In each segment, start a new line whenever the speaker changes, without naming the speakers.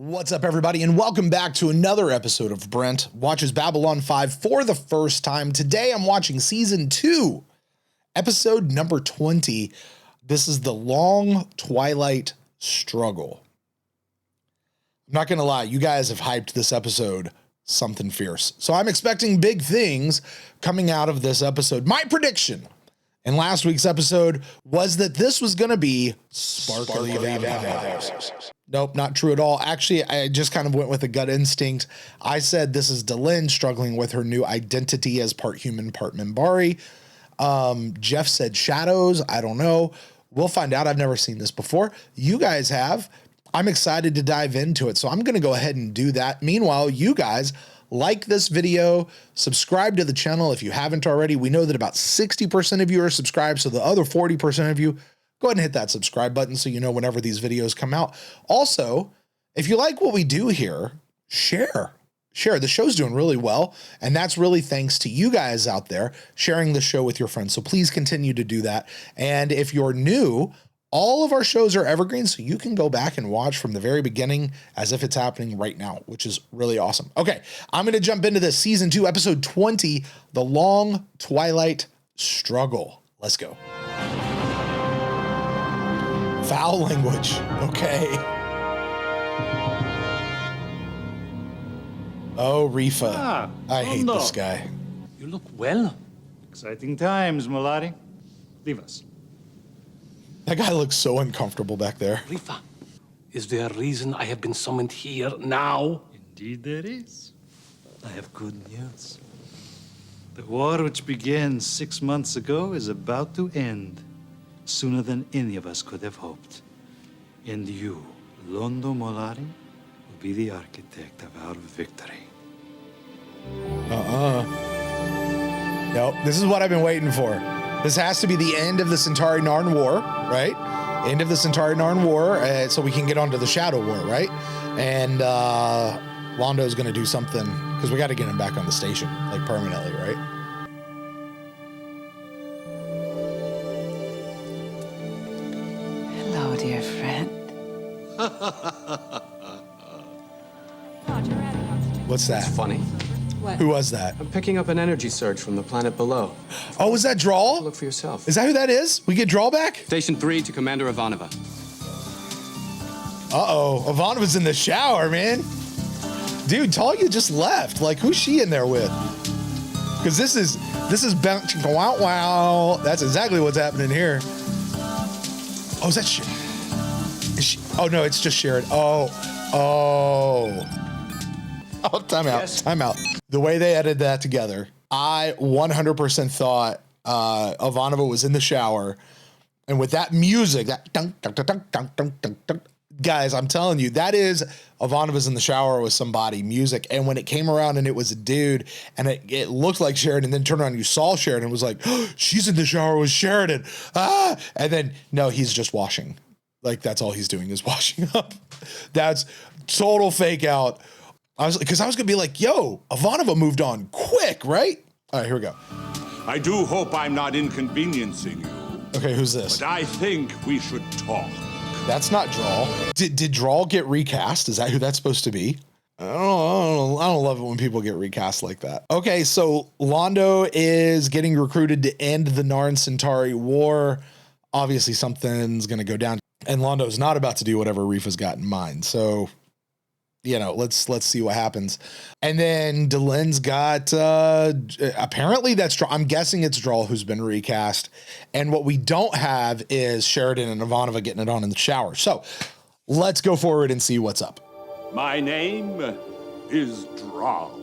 What's up, everybody, and welcome back to another episode of Brent Watches Babylon 5 for the first time. Today, I'm watching Season 2, Episode number 20. This is the Long Twilight Struggle. I'm not going to lie, you guys have hyped this episode something fierce. So I'm expecting big things coming out of this episode. My prediction in last week's episode was that this was going to be sparkly vampires. Nope, not true at all. Actually, I just kind of went with a gut instinct. I said this is Delenn struggling with her new identity as part human, part Minbari. Jeff said shadows. I don't know. We'll find out. I've never seen this before. You guys have. I'm excited to dive into it, so I'm going to go ahead and do that. Meanwhile, you guys like this video, subscribe to the channel if you haven't already. We know that about 60% of you are subscribed, so the other 40% of you, go ahead and hit that subscribe button so you know whenever these videos come out. Also, if you like what we do here, share. The show's doing really well, and that's really thanks to you guys out there sharing the show with your friends. So please continue to do that. And if you're new, all of our shows are evergreen, so you can go back and watch from the very beginning as if it's happening right now, which is really awesome. Okay, I'm going to jump into this Season 2, Episode 20, The Long Twilight Struggle. Let's go. Foul language. Okay. Oh, Rifa. I hate
Londo.
this guy.
You look well.
Exciting times, Malati. Leave us.
That guy looks so uncomfortable back there.
Rifa, is there a reason I have been summoned here now?
Indeed there is. I have good news. The war which began 6 months ago is about to end sooner than any of us could have hoped. And you, Londo Molari, will be the architect of our victory.
Nope, this is what I've been waiting for. This has to be the end of the Centauri Narn War, right? End of the Centauri Narn War, so we can get onto the Shadow War, right? And Londo's gonna do something, because we gotta get him back on the station, like permanently, right?
Hello, dear friend.
What's that?
It's funny.
Who was that?
I'm picking up an energy surge from the planet below.
Oh, was that Drawl?
Look for yourself.
Is that who that is? We get Drawl back?
Station 3 to Commander Ivanova.
Uh-oh, Ivanova's in the shower, man. Dude, Talia just left. Like, who's she in there with? Because this is wow, wow. That's exactly what's happening here. Oh, is that oh no, it's just Sheridan. Oh, time out,
Yes.
time out. The way they edited that together, I 100% thought Ivanova was in the shower, and with that music, that dunk, dunk, dunk, dunk, dunk, dunk, dunk, dunk, guys, I'm telling you, that is Ivanova's in the shower with somebody music. And when it came around and it was a dude, and it looked like Sheridan, then turned around and you saw Sheridan, was like, oh, she's in the shower with Sheridan. And then no, he's just washing. Like, that's all he's doing is washing up. That's total fake out. Because I was gonna be like, yo, Ivanova moved on quick, right? All right, here we go.
I do hope I'm not inconveniencing you,
Okay, who's this?
but I think we should talk.
That's not Drawl. Did Drawl get recast? Is that who that's supposed to be? I don't love it when people get recast like that. Okay, so Londo is getting recruited to end the Narn Centauri War. Obviously, something's gonna go down, and Londo's not about to do whatever Rifa's got in mind. So, you know, let's see what happens. And then Delenn's got apparently that's Drawl. I'm guessing it's Drawl who's been recast. And what we don't have is Sheridan and Ivanova getting it on in the shower. So let's go forward and see what's up.
My name is Drow.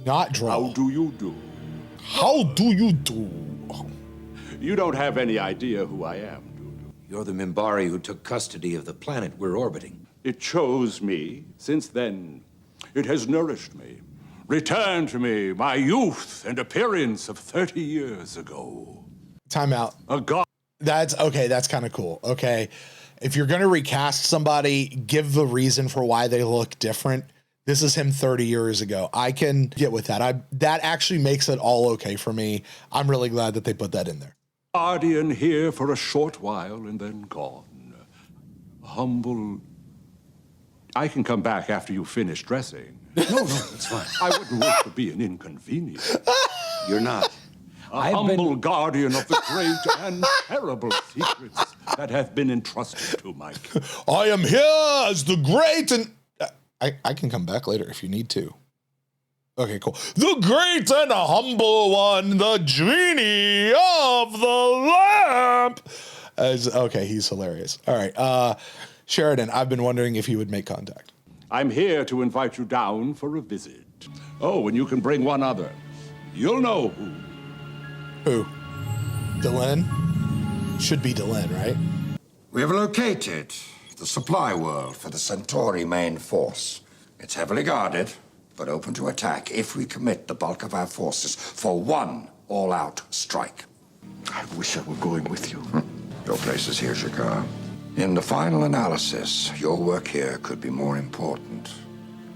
Not Drawl.
How do you do?
How do you do?
You don't have any idea who I am, do you?
You're the Minbari who took custody of the planet we're orbiting.
It chose me. Since then, it has nourished me. Returned to me my youth and appearance of 30 years ago.
Time out.
A god.
That's okay. That's kind of cool. Okay. If you're going to recast somebody, give the reason for why they look different. This is him 30 years ago. I can get with that. That actually makes it all okay for me. I'm really glad that they put that in there.
Guardian here for a short while and then gone. Humble I can come back after you finish dressing.
No, it's fine.
I wouldn't wish to be an inconvenience.
You're not.
A humble guardian of the great and terrible secrets that have been entrusted to my care.
I am here as the great and... I can come back later if you need to. Okay, cool. The great and humble one, the genie of the lamp. Okay, he's hilarious. All right, Sheridan, I've been wondering if you would make contact.
I'm here to invite you down for a visit. Oh, and you can bring one other. You'll know who.
Who? Delenn? Should be Delenn, right?
We have located the supply world for the Centauri main force. It's heavily guarded, but open to attack if we commit the bulk of our forces for one all-out strike.
I wish I were going with you.
Your place is here, Shakar. In the final analysis, your work here could be more important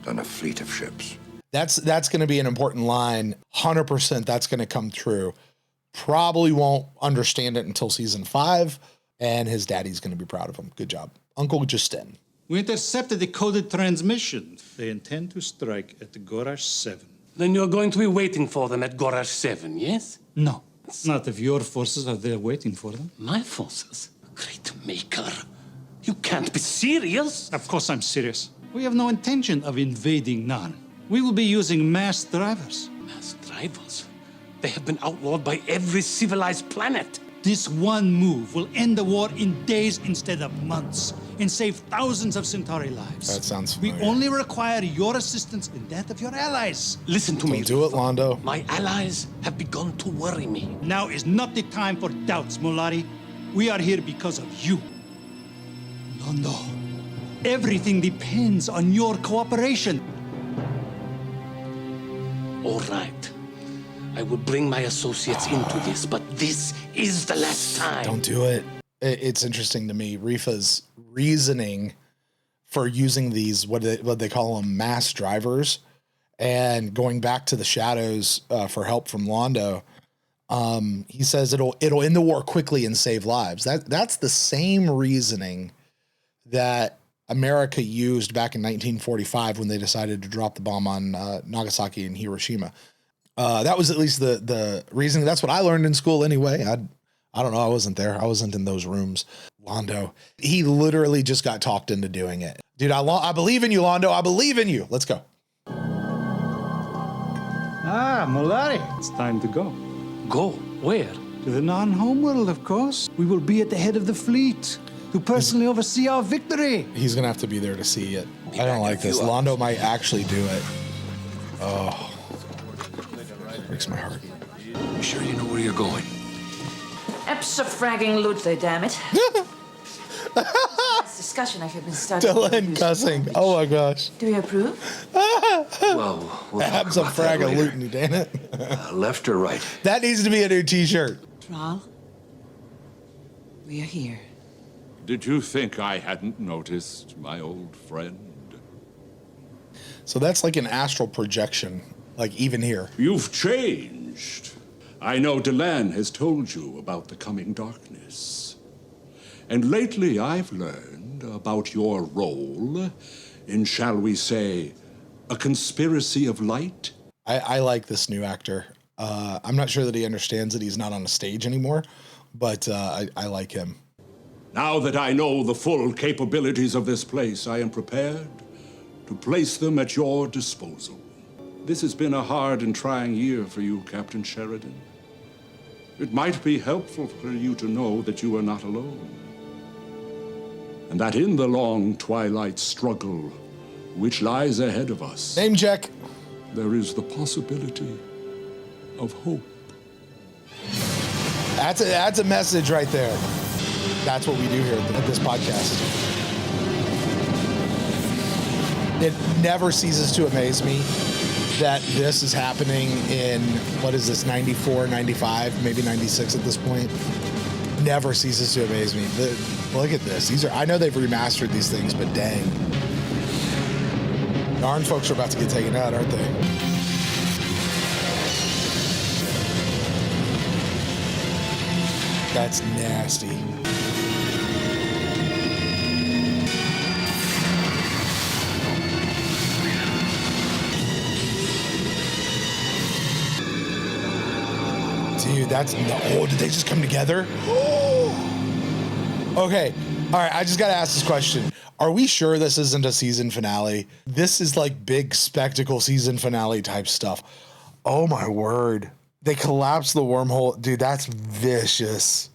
than a fleet of ships.
That's going to be an important line. 100% that's going to come true. Probably won't understand it until season 5, and his daddy's going to be proud of him. Good job. Uncle Justin.
We intercepted the coded transmission. They intend to strike at the Gorash 7.
Then you're going to be waiting for them at Gorash 7, yes?
No, not if your forces are there waiting for them.
My forces? Great maker. You can't be serious.
Of course I'm serious. We have no intention of invading Narn. We will be using mass drivers.
Mass drivers? They have been outlawed by every civilized planet.
This one move will end the war in days instead of months and save thousands of Centauri lives.
That sounds
We
familiar.
only require your assistance and that of your allies.
Listen to me.
Don't do it, Londo.
My allies have begun to worry me.
Now is not the time for doubts, Molari. We are here because of you. Londo, everything depends on your cooperation.
All right. I will bring my associates into this, but this is the last time.
Don't do it. It's interesting to me. Rifa's reasoning for using these, what they call them, mass drivers, and going back to the shadows for help from Londo. He says it'll end the war quickly and save lives. That's the same reasoning that America used back in 1945 when they decided to drop the bomb on Nagasaki and Hiroshima. That was at least the reason. That's what I learned in school anyway. I don't know. I wasn't there. I wasn't in those rooms. Londo, he literally just got talked into doing it. Dude, I believe in you, Londo. I believe in you. Let's go.
Ah, Molari. It's time to go.
Go? Where?
To the non-homeworld, of course. We will be at the head of the fleet to personally oversee our victory.
He's going to have to be there to see it. I don't like this. Londo might actually do it. Oh. Breaks my heart.
You sure you know where you're going?
Epsa-fragging Ludley, damn it. This discussion I have been studying.
Dylan cussing. Oh my gosh.
Do you approve?
Well, we'll talk
Have some
about that
frag of
later.
Luton, damn it.
Left or right?
That needs to be a new t-shirt.
Thrall, we are here.
Did you think I hadn't noticed, my old friend?
So that's like an astral projection, like even here.
You've changed. I know Delenn has told you about the coming darkness. And lately I've learned about your role in, shall we say, a conspiracy of light.
I like this new actor. I'm not sure that he understands that he's not on a stage anymore, but I like him.
Now that I know the full capabilities of this place, I am prepared to place them at your disposal. This has been a hard and trying year for you, Captain Sheridan. It might be helpful for you to know that you are not alone. And that in the long twilight struggle which lies ahead of us,
Name check.
there is the possibility of hope.
That's a message right there. That's what we do here at this podcast. It never ceases to amaze me that this is happening in, what is this, 94, 95, maybe 96 at this point. Never ceases to amaze me. Look at this. I know they've remastered these things, but dang. Darn folks are about to get taken out, aren't they? That's nasty. Dude, that's no. Oh, did they just come together? Okay. All right. I just got to ask this question. Are we sure this isn't a season finale? This is like big spectacle season finale type stuff. Oh my word. They collapse the wormhole. Dude, that's vicious.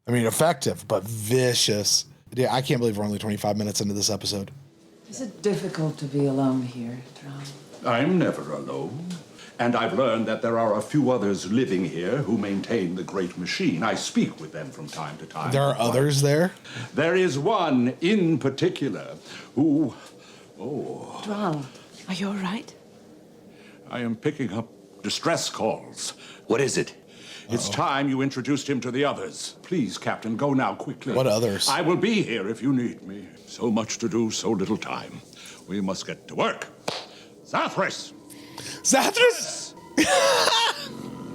I mean, effective, but vicious. Yeah, I can't believe we're only 25 minutes into this episode.
Is it difficult to be alone here, Delenn?
I'm never alone. And I've learned that there are a few others living here who maintain the great machine. I speak with them from time to time.
There are others there?
There is one in particular who... Oh.
Delenn, are you all right?
I am picking up distress calls.
What is it?
It's time you introduced him to the others. Please, Captain, go now quickly.
What others?
I will be here if you need me. So much to do, so little time. We must get to work. Zathras!
Zathras?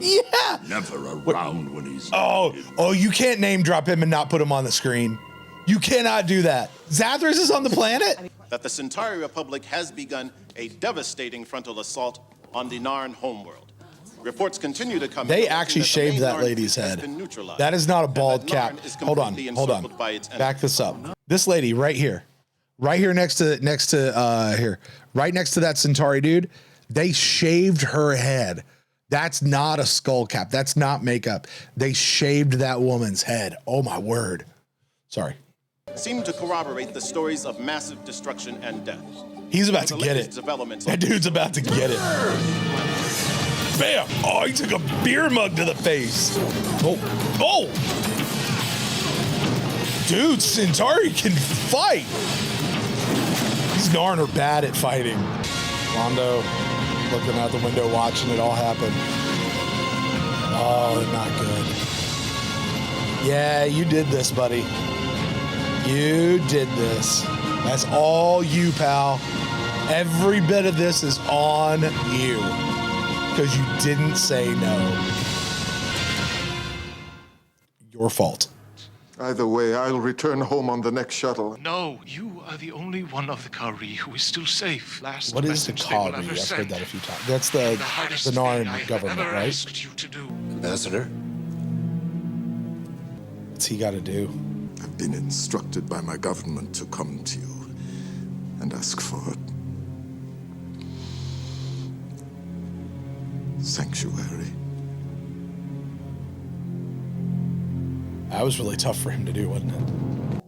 Yeah.
Never around when he's...
Oh, you can't name drop him and not put him on the screen. You cannot do that. Zathras is on the planet?
That the Centauri Republic has begun a devastating frontal assault on the Narn homeworld. Reports continue to come.
They actually shaved that lady's head. That is not a bald cap. Hold on. Back this up. This lady right here next to here, right next to that Centauri dude. They shaved her head. That's not a skull cap. That's not makeup. They shaved that woman's head. Oh my word. Sorry.
Seem to corroborate the stories of massive destruction and death.
He's about to get it. That dude's about to get it. Bam! Oh, he took a beer mug to the face. Oh! Dude, Centauri can fight. These Narn are bad at fighting. Londo looking out the window, watching it all happen. Oh, they're not good. Yeah, you did this, buddy. You did this. That's all you, pal. Every bit of this is on you. Because you didn't say no. Your fault.
Either way, I'll return home on the next shuttle.
No, you are the only one of the Kari who is still safe.
What is the Kari? I've heard that a few times. That's the Narn government, right?
Ambassador?
What's he got to do?
I've been instructed by my government to come to you and ask for sanctuary.
That was really tough for him to do, wasn't it?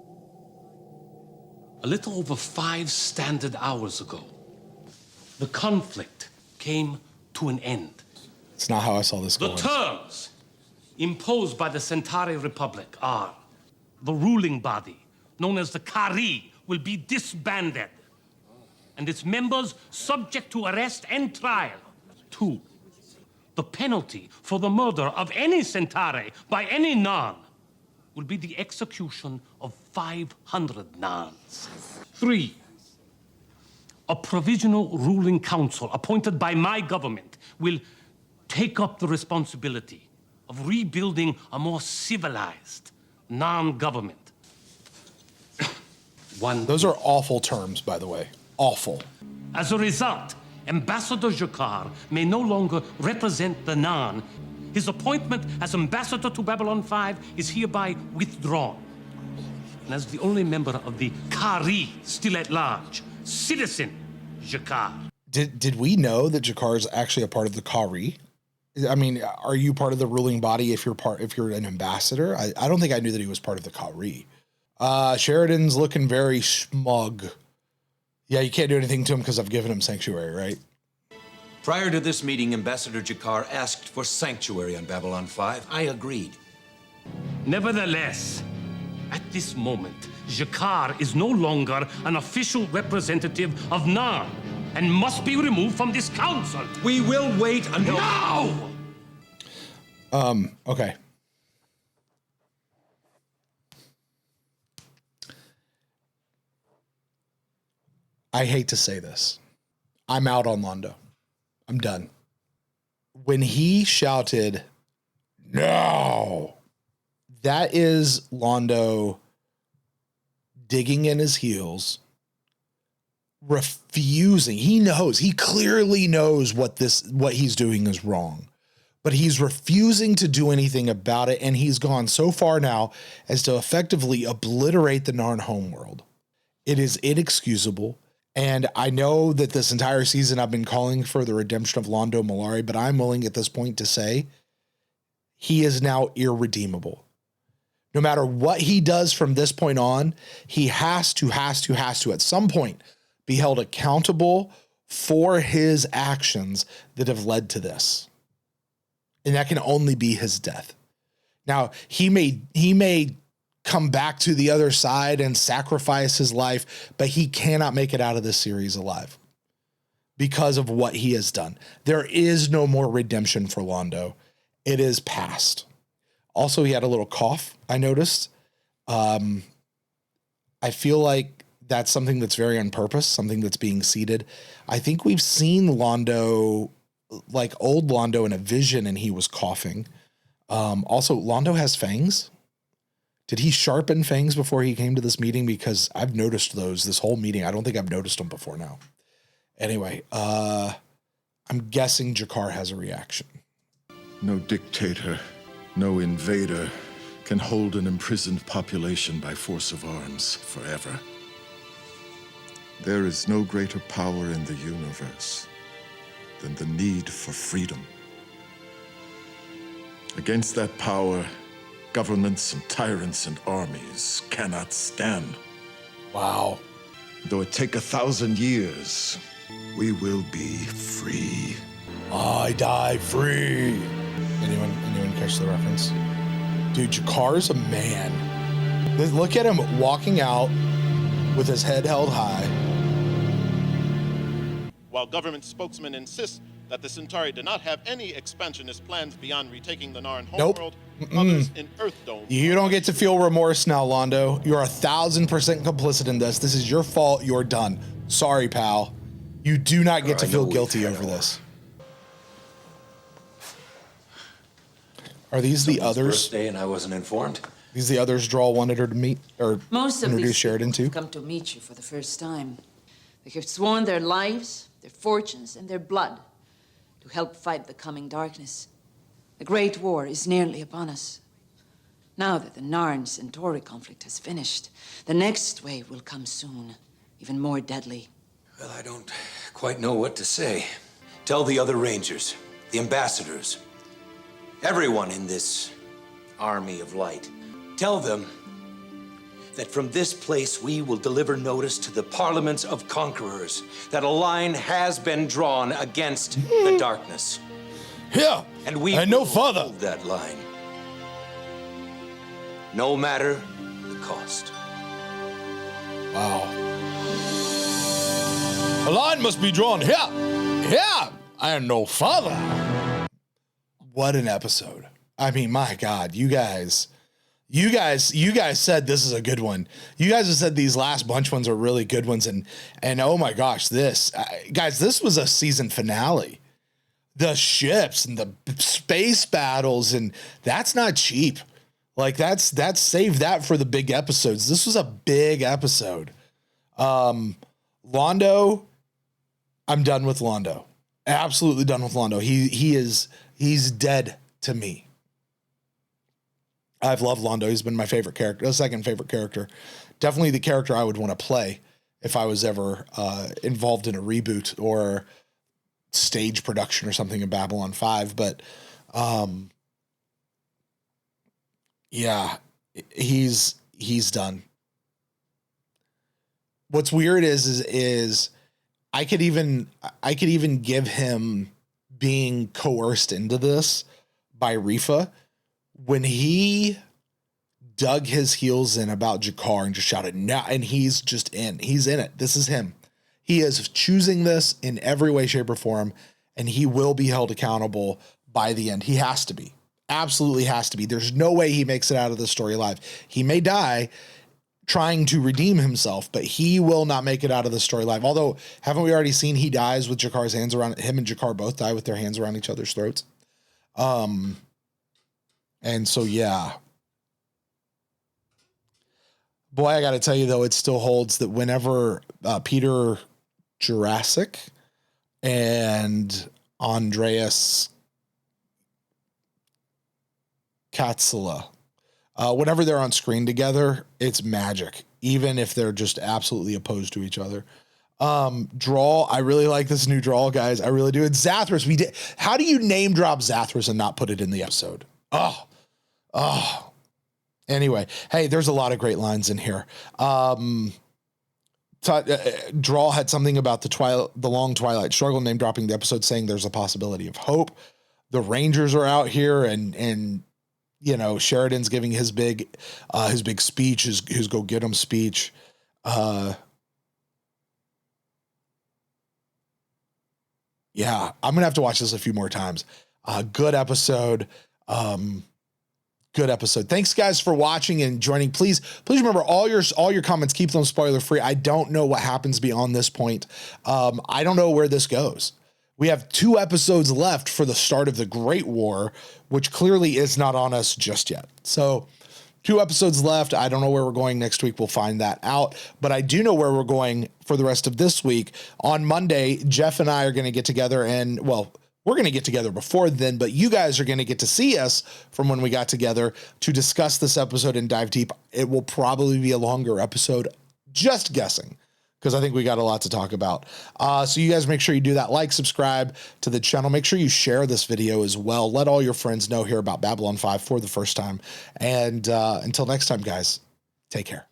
A little over 5 standard hours ago, the conflict came to an end.
It's not how I saw this
The
going.
terms imposed by the Centauri Republic are: the ruling body, known as the Kari, will be disbanded, and its members subject to arrest and trial. 2, the penalty for the murder of any Centauri by any Narn will be the execution of 500 Narns. 3, a provisional ruling council appointed by my government will take up the responsibility of rebuilding a more civilized Narn government. 1,
those are awful terms, by the way. Awful.
As a result, Ambassador Jakar may no longer represent the Narn. His appointment as ambassador to Babylon 5 is hereby withdrawn. And as the only member of the Kari still at large, Citizen Jakar.
Did we know that Jakar is actually a part of the Kari? I mean, are you part of the ruling body if you're an ambassador? I don't think I knew that he was part of the Kari. Sheridan's looking very smug. Yeah, you can't do anything to him because I've given him sanctuary, right?
Prior to this meeting, Ambassador Jakar asked for sanctuary on Babylon 5. I agreed.
Nevertheless, at this moment, Jakar is no longer an official representative of Narn and must be removed from this council.
We will wait until...
No!
Okay. I hate to say this. I'm out on Londo. I'm done. When he shouted, "No!" that is Londo digging in his heels, refusing. He knows. He clearly knows what he's doing is wrong, but he's refusing to do anything about it. And he's gone so far now as to effectively obliterate the Narn homeworld. It is inexcusable. And I know that this entire season I've been calling for the redemption of Londo Mollari, but I'm willing at this point to say he is now irredeemable. No matter what he does from this point on, he has to at some point be held accountable for his actions that have led to this. And that can only be his death. Now, he may come back to the other side and sacrifice his life, but he cannot make it out of this series alive because of what he has done. There is no more redemption for Londo. It is past. Also, he had a little cough, I noticed. I feel like that's something that's very on purpose, something that's being seeded. I think we've seen Londo, like old Londo, in a vision, and he was coughing. Also, Londo has fangs. Did he sharpen fangs before he came to this meeting? Because I've noticed those this whole meeting. I don't think I've noticed them before now. Anyway, I'm guessing G'Kar has a reaction.
No dictator, no invader can hold an imprisoned population by force of arms forever. There is no greater power in the universe than the need for freedom. Against that power, governments and tyrants and armies cannot stand.
Wow.
Though it take 1,000 years, we will be free.
I die free. Anyone catch the reference? Dude, G'Kar's a man. Look at him walking out with his head held high.
While government spokesmen insist that the Centauri do not have any expansionist plans beyond retaking the Narn homeworld, others in Earthdome.
You don't get to feel remorse now, Londo. You're 1,000% complicit in this. This is your fault. You're done. Sorry, pal. You do not get to feel guilty over this. Are these the others?
Birthday and I wasn't informed.
These the others Drawl wanted her to meet or
Most of
introduce
these
Sheridan
people
to?
have come to meet you for the first time. They have sworn their lives, their fortunes, and their blood to help fight the coming darkness. The Great War is nearly upon us. Now that the Narn-Centauri conflict has finished, the next wave will come soon, even more deadly.
Well, I don't quite know what to say. Tell the other Rangers, the ambassadors, everyone in this army of light. Tell them that from this place we will deliver notice to the parliaments of conquerors that a line has been drawn against the darkness.
Yeah,
and we
and no
will
further.
hold that line, no matter the cost.
Wow. A line must be drawn here, and no further. What an episode. I mean, my God, you guys said this is a good one. You guys have said these last bunch ones are really good ones. And oh my gosh, guys, this was a season finale. The ships and the space battles, and that's not cheap. Like that's save that for the big episodes. This was a big episode. Londo, I'm done with Londo. Absolutely done with Londo. He's dead to me. I've loved Londo. He's been my favorite character, the second favorite character. Definitely the character I would want to play if I was ever involved in a reboot or stage production or something in Babylon 5. But yeah, he's done. What's weird is I could even give him being coerced into this by Rifa when he dug his heels in about G'Kar and just shouted, "No!" And he's just in. He's in it. This is him. He is choosing this in every way, shape, or form, and he will be held accountable by the end. He has to be. Absolutely has to be. There's no way he makes it out of this story alive. He may die trying to redeem himself, but he will not make it out of the story alive. Although, haven't we already seen he dies with G'Kar's hands around him, and G'Kar both die with their hands around each other's throats? And so, yeah. Boy, I got to tell you, though, it still holds that whenever Peter Jurassic and Andreas Katsula. Whenever they're on screen together, it's magic, even if they're just absolutely opposed to each other. Drawl, I really like this new Drawl, guys. I really do. It's Zathras. We did. How do you name drop Zathras and not put it in the episode? Oh. Anyway, hey, there's a lot of great lines in here. Drawl had something about the Long Twilight Struggle, name dropping the episode, saying there's a possibility of hope. The Rangers are out here, and you know, Sheridan's giving his big speech, his go get 'em speech. Yeah, I'm gonna have to watch this a few more times. Good episode. Good episode. Thanks, guys, for watching and joining. Please remember all your comments. Keep them spoiler free. I don't know what happens beyond this point. I don't know where this goes. We have 2 episodes left for the start of the Great War, which clearly is not on us just yet. So 2 episodes left. I don't know where we're going next week. We'll find that out. But I do know where we're going for the rest of this week. On Monday, Jeff and I are going to get together and, well, we're going to get together before then, but you guys are going to get to see us from when we got together to discuss this episode and dive deep. It will probably be a longer episode, just guessing, because I think we got a lot to talk about. So you guys make sure you do that. Like, subscribe to the channel. Make sure you share this video as well. Let all your friends know here about Babylon 5 for the first time. And until next time, guys, take care.